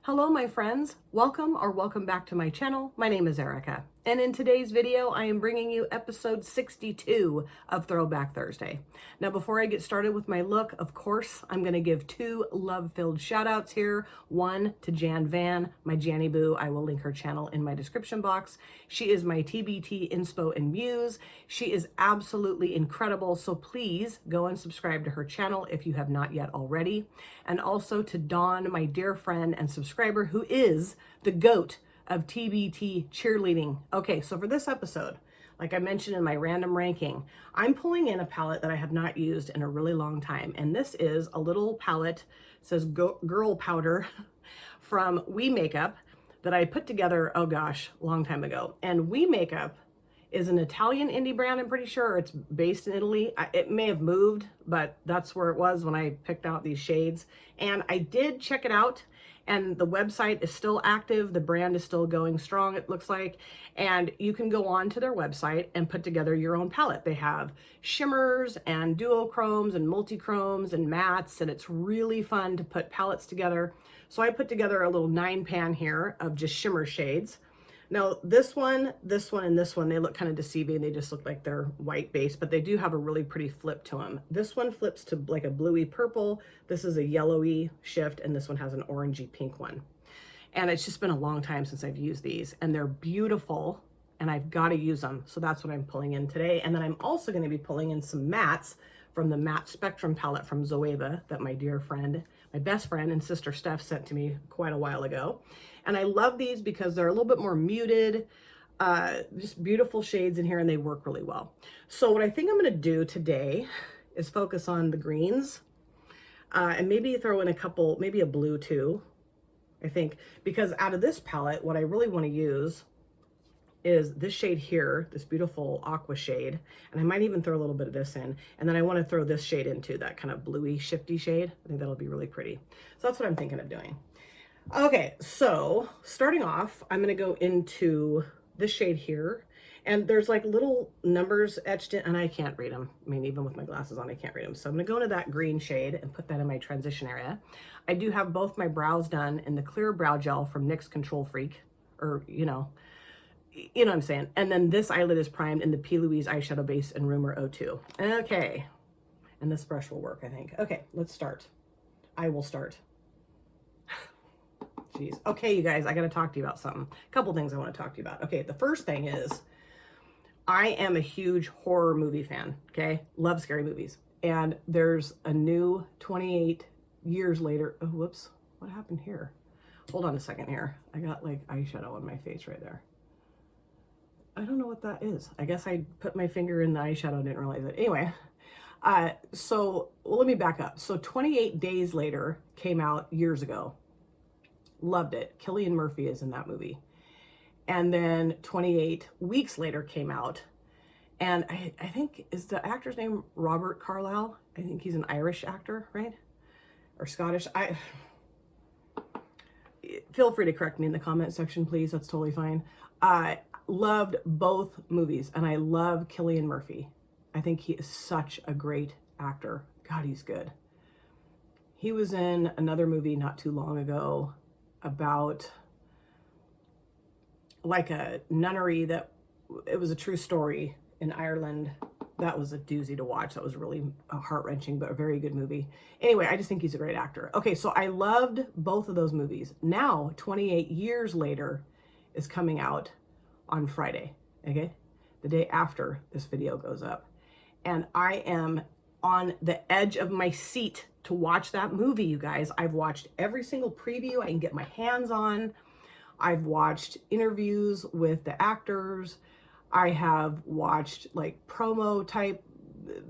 Hello my friends, welcome back to my channel. My name is Erica, and in today's video I am bringing you episode 62 of Throwback Thursday. Now before I get started with my look, of course I'm going to give two love-filled shout outs here. One to Jan Van, my Janny Boo. I will link her channel in my description box. She is my TBT inspo and muse. She is absolutely incredible, so please go and subscribe to her channel if you have not yet already. And also to Dawn, my dear friend and subscriber, who is the GOAT of TBT cheerleading. Okay, so for this episode, like I mentioned in my random ranking, I'm pulling in a palette that I have not used in a really long time. And this is a little palette, it says Girl Powder from We Makeup that I put together, oh gosh, a long time ago. And We Makeup is an Italian indie brand, I'm pretty sure. It's based in Italy. It may have moved, but that's where it was when I picked out these shades. And I did check it out, and the website is still active. The brand is still going strong, it looks like. And you can go on to their website and put together your own palette. They have shimmers and duochromes and multichromes and mattes, and it's really fun to put palettes together. So I put together a little 9-pan here of just shimmer shades. Now this one, and this one, they look kind of deceiving. They just look like they're white base, but they do have a really pretty flip to them. This one flips to like a bluey purple. This is a yellowy shift, and this one has an orangey pink one. And it's just been a long time since I've used these, and they're beautiful, and I've got to use them. So that's what I'm pulling in today. And then I'm also going to be pulling in some mattes from the Matte Spectrum palette from Zoeva that my dear friend, my best friend and sister Steph sent to me quite a while ago. And I love these because they're a little bit more muted, just beautiful shades in here, and they work really well. So what I think I'm going to do today is focus on the greens and maybe throw in a couple, maybe a blue too, I think, because out of this palette, what I really want to use is this shade here, this beautiful aqua shade, and I might even throw a little bit of this in, and then I want to throw this shade into that kind of bluey shifty shade. I think that'll be really pretty. So that's what I'm thinking of doing. Okay, so starting off, I'm going to go into this shade here, and there's like little numbers etched in, and I can't read them. I mean, even with my glasses on, I can't read them. So I'm going to go into that green shade and put that in my transition area. I do have both my brows done in the clear brow gel from NYX Control Freak, or, you know what I'm saying. And then this eyelid is primed in the P. Louise eyeshadow base in Rumor 02. Okay, and this brush will work, I think. Okay, let's start. I will start. Jeez. Okay, you guys, I got to talk to you about something. A couple things I want to talk to you about. Okay, the first thing is I am a huge horror movie fan, okay? Love scary movies. And there's a new 28 years later. Oh, whoops. What happened here? Hold on a second here. I got like eyeshadow on my face right there. I don't know what that is. I guess I put my finger in the eyeshadow and didn't realize it. Anyway, well, let me back up. So 28 Days Later came out years ago. Loved it. Cillian Murphy is in that movie. And then 28 Weeks Later came out. And I think, is the actor's name Robert Carlyle? I think he's an Irish actor, right? Or Scottish. Feel free to correct me in the comment section, please. That's totally fine. I loved both movies, and I love Cillian Murphy. I think he is such a great actor. God, he's good. He was in another movie not too long ago about like a nunnery that, it was a true story in Ireland. That was a doozy to watch. That was really heart-wrenching, but a very good movie. Anyway, I just think he's a great actor. Okay, so I loved both of those movies. Now, 28 years later is coming out on Friday, okay? The day after this video goes up. And I am on the edge of my seat to watch that movie, you guys. I've watched every single preview I can get my hands on. I've watched interviews with the actors. I have watched like promo type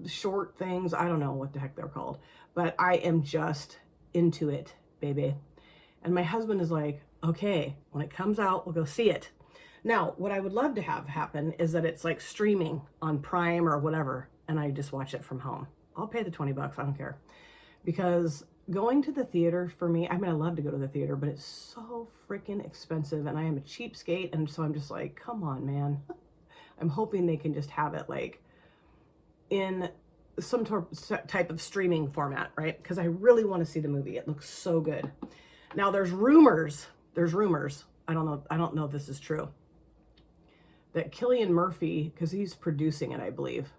short things. I don't know what the heck they're called, but I am just into it, baby. And my husband is like, okay, when it comes out, we'll go see it. Now, what I would love to have happen is that it's like streaming on Prime or whatever, and I just watch it from home. I'll pay the 20 bucks, I don't care. Because going to the theater for me, I mean, I love to go to the theater, but it's so freaking expensive, and I am a cheapskate, and so I'm just like, come on, man. I'm hoping they can just have it like in some type of streaming format, right? Because I really want to see the movie. It looks so good. Now there's rumors, I don't know if this is true, that Cillian Murphy, because he's producing it, I believe,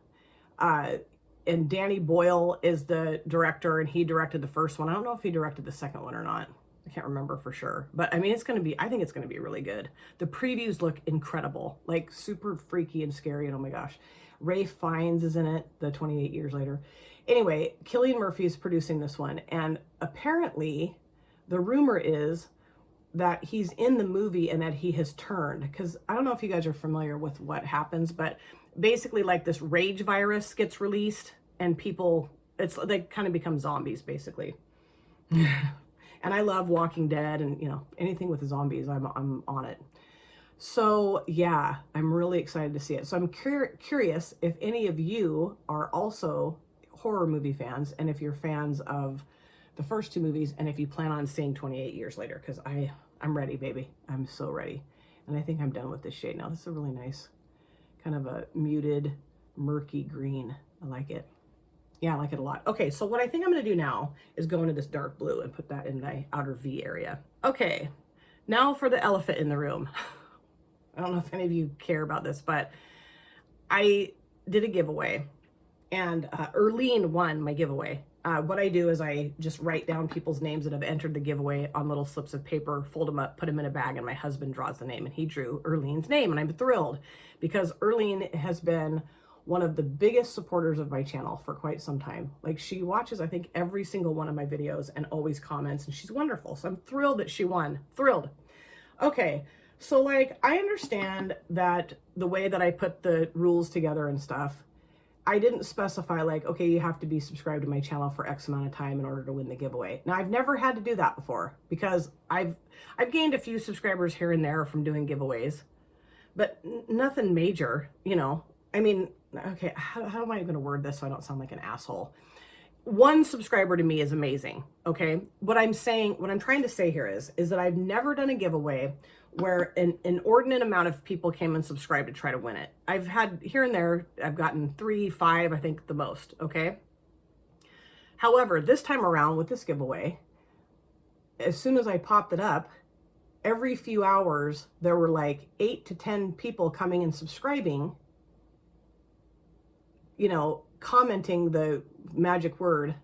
and Danny Boyle is the director, and he directed the first one. I don't know if he directed the second one or not. I can't remember for sure. But I mean, I think it's going to be really good. The previews look incredible, like super freaky and scary. And oh my gosh, Ralph Fiennes is in it, the 28 Years Later. Anyway, Cillian Murphy is producing this one. And apparently the rumor is that he's in the movie and that he has turned. Because I don't know if you guys are familiar with what happens, but basically like this rage virus gets released and people, they kind of become zombies basically. And I love Walking Dead and, you know, anything with the zombies, I'm on it. So yeah, I'm really excited to see it. So I'm curious if any of you are also horror movie fans, and if you're fans of the first two movies, and if you plan on seeing 28 Years Later, because I'm ready, baby. I'm so ready. And I think I'm done with this shade now. This is a really nice, kind of a muted, murky green. I like it. Yeah, I like it a lot. Okay, so what I think I'm going to do now is go into this dark blue and put that in my outer V area. Okay, now for the elephant in the room. I don't know if any of you care about this, but I did a giveaway, and Erlene won my giveaway. What I do is I just write down people's names that have entered the giveaway on little slips of paper, fold them up, put them in a bag, and my husband draws the name, and he drew Erlene's name, and I'm thrilled because Erlene has been one of the biggest supporters of my channel for quite some time. Like, she watches, I think, every single one of my videos and always comments, and she's wonderful. So I'm thrilled that she won. Thrilled. Okay, so like, I understand that the way that I put the rules together and stuff, I didn't specify like, okay, you have to be subscribed to my channel for X amount of time in order to win the giveaway. Now, I've never had to do that before because I've gained a few subscribers here and there from doing giveaways, but nothing major, you know. I mean, okay, how am I going to word this so I don't sound like an asshole? One subscriber to me is amazing, okay? What I'm trying to say here is that I've never done a giveaway where an inordinate amount of people came and subscribed to try to win it. I've had here and there, I've gotten 3, 5, I think the most, okay? However, this time around with this giveaway, as soon as I popped it up, every few hours, there were like 8 to 10 people coming and subscribing, you know, commenting the magic word.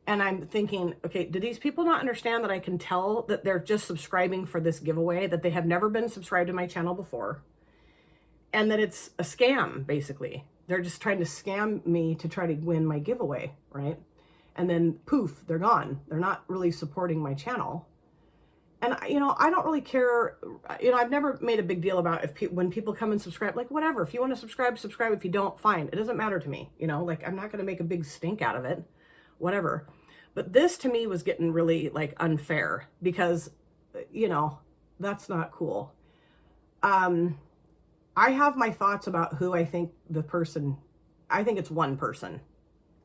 And I'm thinking, okay, do these people not understand that I can tell that they're just subscribing for this giveaway, that they have never been subscribed to my channel before, and that it's a scam, basically. They're just trying to scam me to try to win my giveaway, right? And then poof, they're gone. They're not really supporting my channel. And, you know, I don't really care. You know, I've never made a big deal about when people come and subscribe, like, whatever. If you want to subscribe, subscribe. If you don't, fine. It doesn't matter to me. You know, like, I'm not going to make a big stink out of it, whatever. But this to me was getting really like unfair because, you know, that's not cool. I have my thoughts about who I think I think it's one person.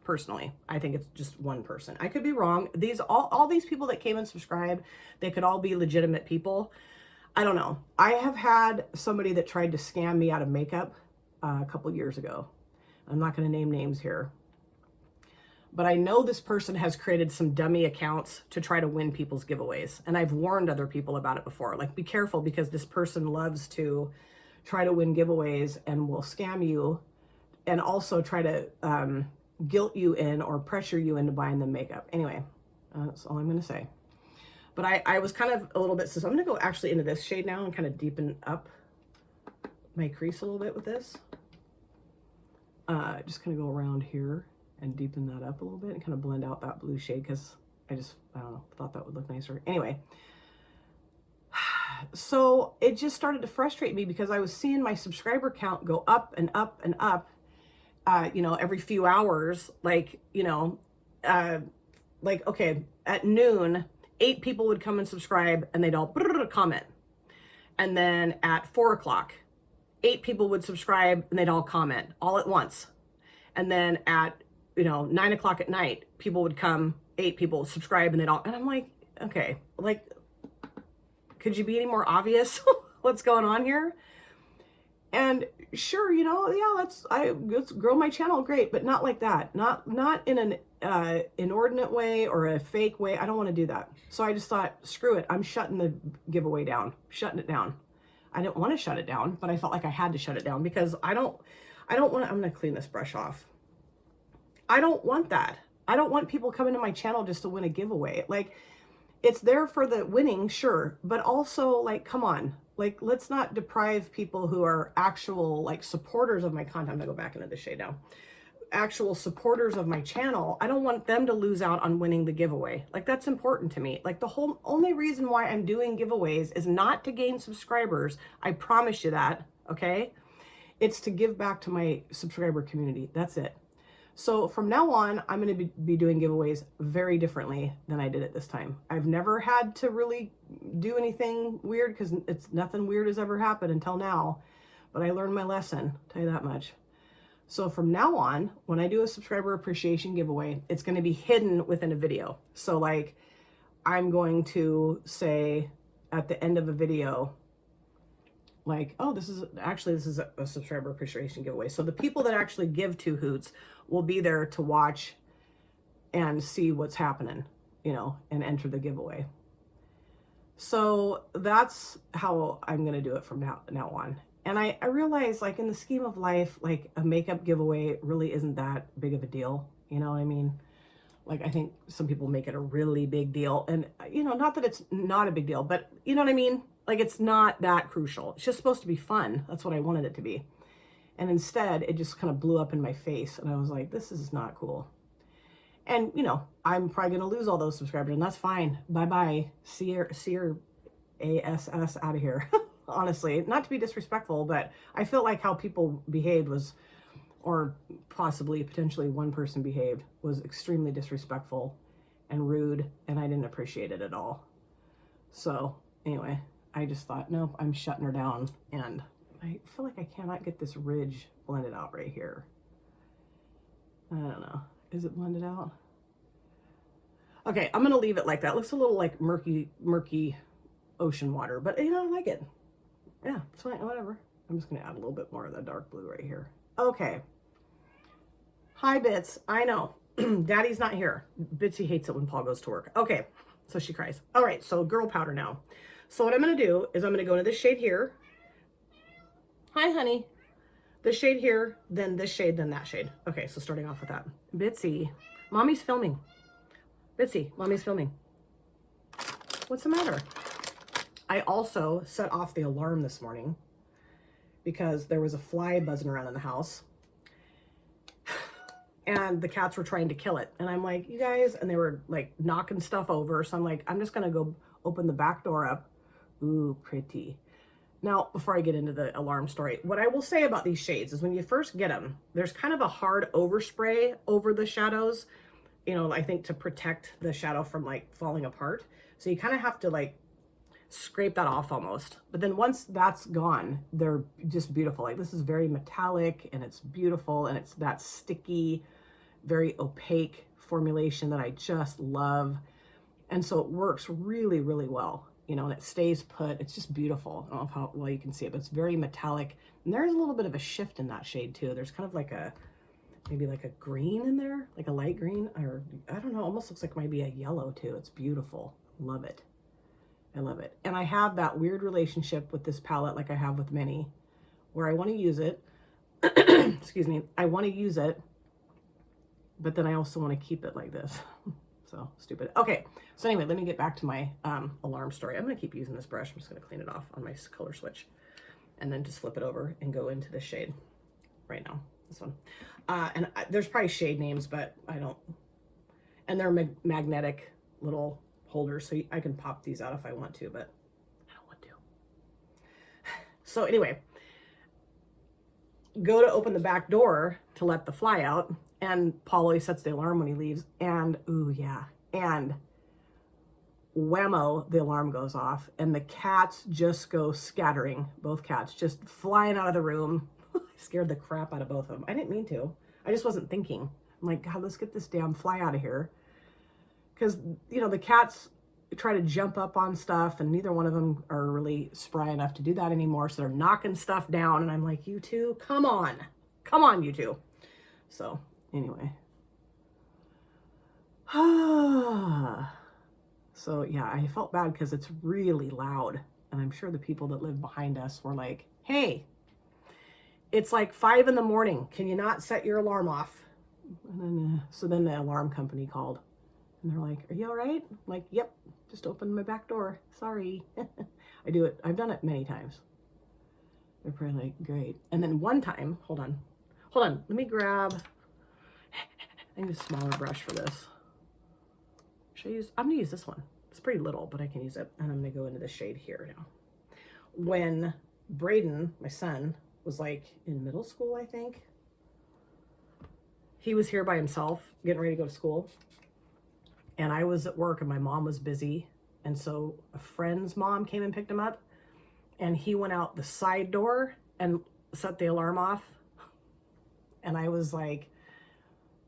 Personally, I think it's just one person. I could be wrong. All these people that came and subscribed, they could all be legitimate people. I don't know. I have had somebody that tried to scam me out of makeup a couple years ago. I'm not going to name names here. But I know this person has created some dummy accounts to try to win people's giveaways. And I've warned other people about it before. Like, be careful because this person loves to try to win giveaways and will scam you and also try to guilt you in or pressure you into buying them makeup. Anyway, that's all I'm going to say. But I was kind of a little bit, so I'm going to go actually into this shade now and kind of deepen up my crease a little bit with this. Just kind of go around here and deepen that up a little bit and kind of blend out that blue shade because I don't know, thought that would look nicer. Anyway, so it just started to frustrate me because I was seeing my subscriber count go up and up and up, you know, every few hours, like, you know, like, okay, at noon, 8 people would come and subscribe and they'd all comment. And then at 4 o'clock, 8 people would subscribe and they'd all comment all at once. And then at, you know, 9 o'clock at night, people would come, 8 people subscribe and and I'm like, okay, like, could you be any more obvious what's going on here? And sure, you know, yeah, let's grow my channel, great, but not like that. Not in an inordinate way or a fake way. I don't want to do that. So I just thought, screw it. I'm shutting the giveaway down, shutting it down. I didn't want to shut it down, but I felt like I had to shut it down because I don't want to, I'm going to clean this brush off. I don't want that. I don't want people coming to my channel just to win a giveaway. Like, it's there for the winning, sure, but also, like, come on. Like, let's not deprive people who are actual, like, supporters of my content. I'm gonna go back into the shade now. Actual supporters of my channel. I don't want them to lose out on winning the giveaway. Like, that's important to me. Like, the whole only reason why I'm doing giveaways is not to gain subscribers. I promise you that, okay? It's to give back to my subscriber community. That's it. So from now on, I'm going to be doing giveaways very differently than I did it this time. I've never had to really do anything weird because it's nothing weird has ever happened until now. But I learned my lesson, I'll tell you that much. So from now on, when I do a subscriber appreciation giveaway, it's going to be hidden within a video. So like, I'm going to say at the end of a video, like, oh, this is a subscriber appreciation giveaway. So the people that actually give 2 hoots will be there to watch and see what's happening, you know, and enter the giveaway. So that's how I'm going to do it from now on. And I realize, like, in the scheme of life, like, a makeup giveaway really isn't that big of a deal. You know what I mean? Like, I think some people make it a really big deal. And, you know, not that it's not a big deal, but you know what I mean? Like, it's not that crucial. It's just supposed to be fun. That's what I wanted it to be. And instead, it just kind of blew up in my face. And I was like, this is not cool. And, you know, I'm probably going to lose all those subscribers. And that's fine. Bye-bye. See your ASS out of here. Honestly, not to be disrespectful, but I feel like how people behaved was, or possibly, potentially one person behaved, was extremely disrespectful and rude. And I didn't appreciate it at all. So anyway, I just thought, nope, I'm shutting her down. And I feel like I cannot get this ridge blended out right here. I don't know. Is it blended out? Okay, I'm going to leave it like that. It looks a little like murky ocean water, but you know, I like it. Yeah, it's fine, whatever. I'm just going to add a little bit more of the dark blue right here. Okay. Hi, Bits. I know. Daddy's not here. Bitsy hates it when Paul goes to work. Okay, so she cries. All right, so girl powder now. So what I'm going to do is I'm going to go into this shade here. Hi, honey. This shade here, then this shade, then that shade. Okay, so starting off with that. Bitsy, mommy's filming. Bitsy, mommy's filming. What's the matter? I also set off the alarm this morning because there was a fly buzzing around in the house. And the cats were trying to kill it. And I'm like, you guys, and they were like knocking stuff over. So I'm like, I'm just gonna go open the back door up. Ooh, pretty. Now, before I get into the alarm story, what I will say about these shades is when you first get them, there's kind of a hard overspray over the shadows, you know, I think to protect the shadow from like falling apart. So you kind of have to like scrape that off almost. But then once that's gone, they're just beautiful. Like, this is very metallic and it's beautiful, and it's that sticky, very opaque formulation that I just love. And so it works really, really well, you know, and it stays put. It's just beautiful. I don't know how well you can see it, but it's very metallic. And there's a little bit of a shift in that shade too. There's kind of like a, maybe like a green in there, like a light green, or I don't know, almost looks like maybe a yellow too. It's beautiful. Love it. I love it. And I have that weird relationship with this palette, like I have with many, where I want to use it. Excuse me. I want to use it, but then I also want to keep it like this. So stupid. Okay. So anyway, let me get back to my alarm story. I'm going to keep using this brush. I'm just going to clean it off on my color switch and then just flip it over and go into this shade right now. This one. There's probably shade names, but I don't. And they're magnetic little holders, so I can pop these out if I want to, but I don't want to. So anyway, go to open the back door to let the fly out, and Paul always sets the alarm when he leaves, and ooh yeah, and whammo, the alarm goes off, and the cats just go scattering. Both cats just flying out of the room. I scared the crap out of both of them. I didn't mean to. I just wasn't thinking. I'm like, God, let's get this damn fly out of here. Because, you know, the cats try to jump up on stuff, and neither one of them are really spry enough to do that anymore. So they're knocking stuff down, and I'm like, you two, come on, you two. So anyway. So yeah, I felt bad because it's really loud. And I'm sure the people that live behind us were like, hey, it's like 5 in the morning. Can you not set your alarm off? And then, so then the alarm company called. And they're like, are you all right? I'm like, yep, just opened my back door. Sorry. I do it. I've done it many times. They're probably like, great. And then one time, hold on. Let me grab, I need a smaller brush for this. I'm going to use this one. It's pretty little, but I can use it. And I'm going to go into the shade here now. When Braden, my son, was like in middle school, I think, he was here by himself, getting ready to go to school. And I was at work and my mom was busy. And so a friend's mom came and picked him up. And he went out the side door and set the alarm off. And I was like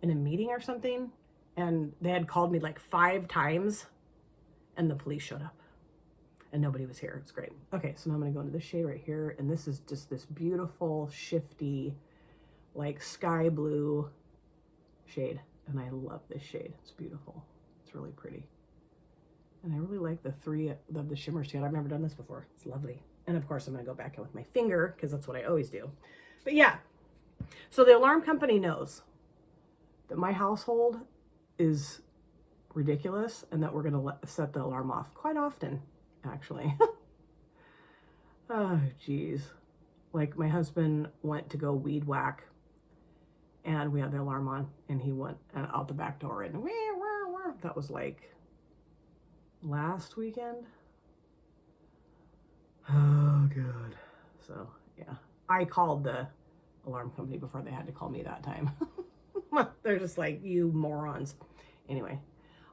in a meeting or something. And they had called me like 5 times. And the police showed up. And nobody was here. It's great. Okay, so now I'm going to go into this shade right here. And this is just this beautiful, shifty, like sky blue shade. And I love this shade. It's beautiful. It's really pretty. And I really like the 3 of the shimmers together. I've never done this before. It's lovely. And of course, I'm going to go back in with my finger because that's what I always do. But yeah, so the alarm company knows that my household is ridiculous and that we're going to set the alarm off quite often, actually. Oh, geez. Like my husband went to go weed whack and we had the alarm on and he went out the back door and that was like last weekend. Oh, good. So, yeah. I called the alarm company before they had to call me that time. They're just like, you morons. Anyway,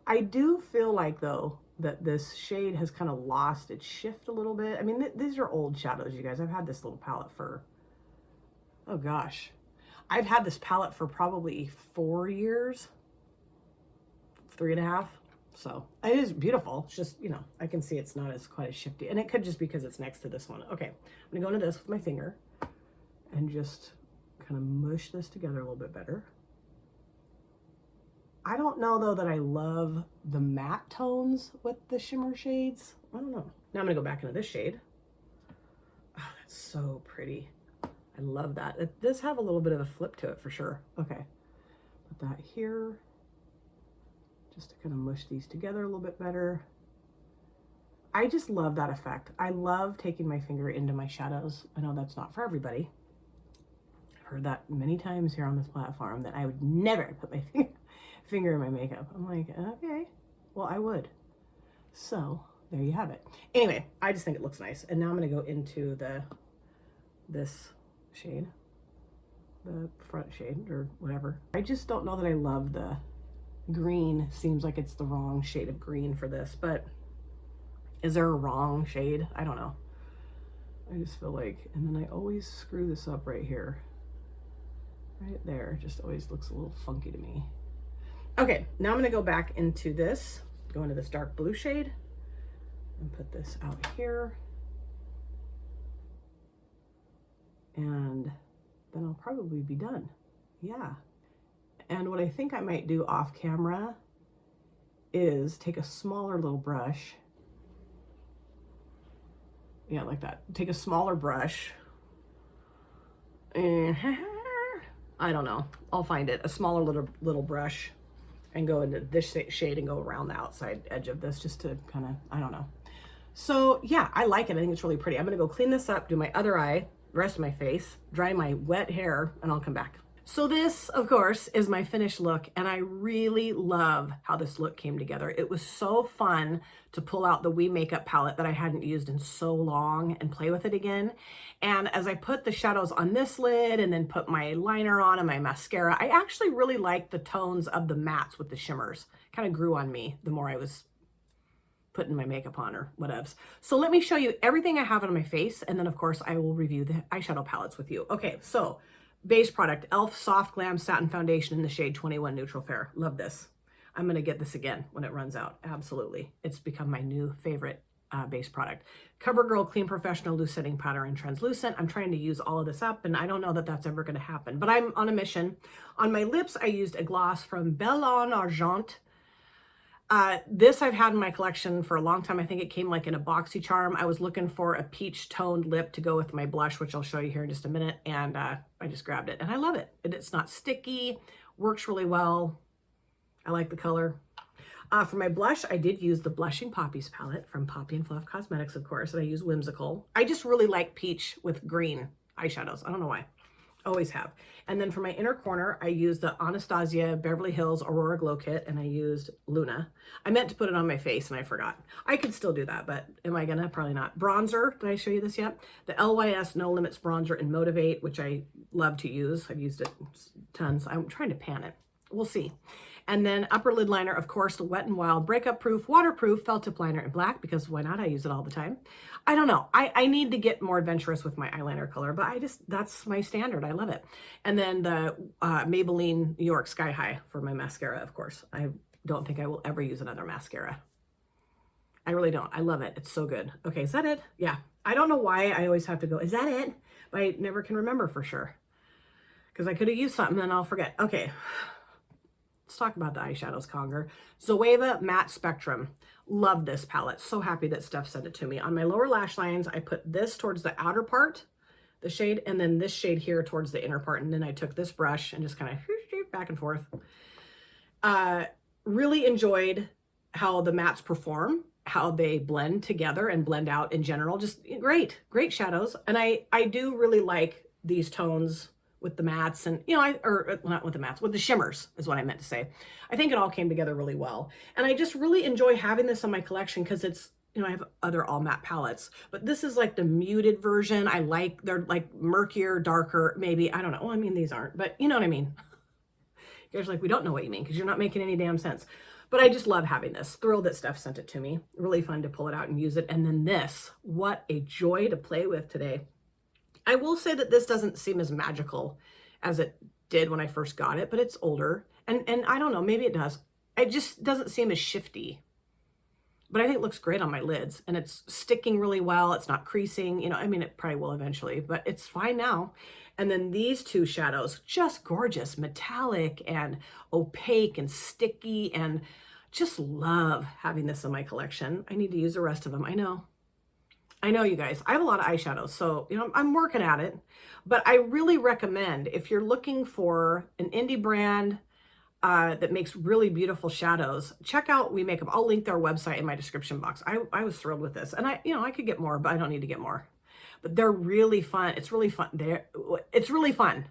I do feel like, though, that this shade has kind of lost its shift a little bit. I mean, these are old shadows, you guys. I've had this little palette for, oh, gosh. I've had this palette for probably 4 years. 3.5. So it is beautiful. It's just, you know, I can see it's not as quite as shifty. And it could just because it's next to this one. Okay, I'm going to go into this with my finger and just kind of mush this together a little bit better. I don't know, though, that I love the matte tones with the shimmer shades. I don't know. Now I'm going to go back into this shade. Oh, that's so pretty. I love that. It does have a little bit of a flip to it for sure. Okay, put that here. Just to kind of mush these together a little bit better. I just love that effect. I love taking my finger into my shadows. I know that's not for everybody. I've heard that many times here on this platform that I would never put my finger in my makeup. I'm like, okay, well, I would. So there you have it. Anyway, I just think it looks nice. And now I'm going to go into this shade, the front shade or whatever. I just don't know that I love the green. Seems like it's the wrong shade of green for this, but is there a wrong shade? I don't know. I just feel like, and then I always screw this up right here. Right there, just always looks a little funky to me. Okay, now I'm gonna go back into this, go into this dark blue shade and put this out here. And then I'll probably be done. Yeah. And what I think I might do off camera is take a smaller little brush. Yeah, like that. Take a smaller brush. I don't know. I'll find it. A smaller little brush and go into this shade and go around the outside edge of this just to kind of, I don't know. So yeah, I like it. I think it's really pretty. I'm going to go clean this up, do my other eye, the rest of my face, dry my wet hair, and I'll come back. So this, of course, is my finished look, and I really love how this look came together. It was so fun to pull out the Wii makeup palette that I hadn't used in so long and play with it again. And as I put the shadows on this lid and then put my liner on and my mascara, I actually really liked the tones of the mattes with the shimmers. Kind of grew on me the more I was putting my makeup on or whatevs. So let me show you everything I have on my face, and then of course I will review the eyeshadow palettes with you. Okay, so base product, e.l.f. Soft Glam Satin Foundation in the shade 21 Neutral Fair. Love this. I'm going to get this again when it runs out. Absolutely. It's become my new favorite base product. CoverGirl Clean Professional Loose Setting Powder and Translucent. I'm trying to use all of this up, and I don't know that that's ever going to happen, but I'm on a mission. On my lips, I used a gloss from Belle en Argent. This I've had in my collection for a long time. I think it came like in a boxy charm. I was looking for a peach toned lip to go with my blush, which I'll show you here in just a minute. And I just grabbed it and I love it. It's not sticky, works really well. I like the color. For my blush, I did use the Blushing Poppies palette from Poppy and Fluff Cosmetics, of course, and I use Whimsical. I just really like peach with green eyeshadows. I don't know why. Always have. And then for my inner corner, I used the Anastasia Beverly Hills Aurora Glow Kit, and I used Luna. I meant to put it on my face, and I forgot. I could still do that, but am I gonna? Probably not. Bronzer, did I show you this yet? The LYS No Limits Bronzer in Motivate, which I love to use. I've used it tons. I'm trying to pan it. We'll see. And then upper lid liner, of course, the Wet n Wild Breakup Proof, Waterproof Felt Tip Liner in black, because why not? I use it all the time. I don't know. I need to get more adventurous with my eyeliner color, but that's my standard. I love it. And then the Maybelline New York Sky High for my mascara, of course. I don't think I will ever use another mascara. I really don't. I love it. It's so good. Okay, is that it? Yeah. I don't know why I always have to go, is that it? But I never can remember for sure. Because I could have used something and I'll forget. Okay. Let's talk about the eyeshadows, Conger. Zoeva Matte Spectrum. Love this palette. So happy that Steph sent it to me. On my lower lash lines, I put this towards the outer part, the shade, and then this shade here towards the inner part. And then I took this brush and just kind of back and forth. Really enjoyed how the mattes perform, how they blend together and blend out in general. Just great, great shadows. And I do really like these tones with the mattes and, not with the mattes, with the shimmers is what I meant to say. I think it all came together really well. And I just really enjoy having this in my collection because it's, I have other all matte palettes, but this is like the muted version. They're like murkier, darker, maybe. I don't know. Well, I mean, these aren't, but you know what I mean? You guys are like, we don't know what you mean because you're not making any damn sense. But I just love having this. Thrilled that Steph sent it to me. Really fun to pull it out and use it. And then this, what a joy to play with today. I will say that this doesn't seem as magical as it did when I first got it, but it's older. And I don't know, maybe it does. It just doesn't seem as shifty. But I think it looks great on my lids. And it's sticking really well. It's not creasing. I mean, it probably will eventually, but it's fine now. And then these two shadows, just gorgeous. Metallic and opaque and sticky. And just love having this in my collection. I need to use the rest of them. I know, you guys, I have a lot of eyeshadows, so, I'm working at it, but I really recommend if you're looking for an indie brand that makes really beautiful shadows, check out We Makeup. I'll link their website in my description box. I was thrilled with this, and I could get more, but I don't need to get more, but they're really fun. It's really fun. It's really fun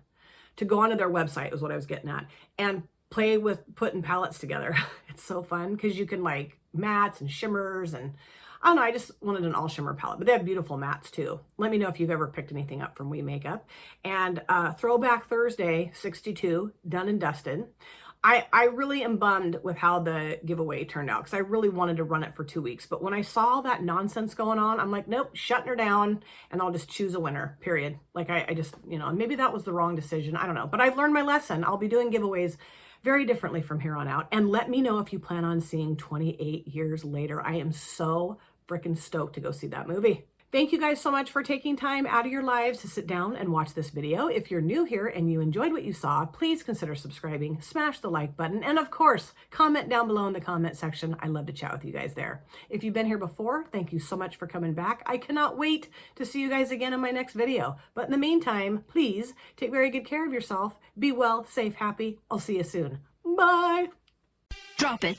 to go onto their website is what I was getting at, and play with putting palettes together. It's so fun because you can like mattes and shimmers and I don't know, I just wanted an all shimmer palette, but they have beautiful mattes too. Let me know if you've ever picked anything up from We Makeup. And Throwback Thursday 62, done and dusted. I really am bummed with how the giveaway turned out because I really wanted to run it for 2 weeks. But when I saw that nonsense going on, I'm like, nope, shutting her down and I'll just choose a winner, period. Like I just, maybe that was the wrong decision. I don't know, but I've learned my lesson. I'll be doing giveaways very differently from here on out. And let me know if you plan on seeing 28 years later. I am so freaking stoked to go see that movie. Thank you guys so much for taking time out of your lives to sit down and watch this video. If you're new here and you enjoyed what you saw, please consider subscribing, smash the like button, and of course, comment down below in the comment section. I love to chat with you guys there. If you've been here before, thank you so much for coming back. I cannot wait to see you guys again in my next video. But in the meantime, please take very good care of yourself. Be well, safe, happy. I'll see you soon. Bye. Drop it.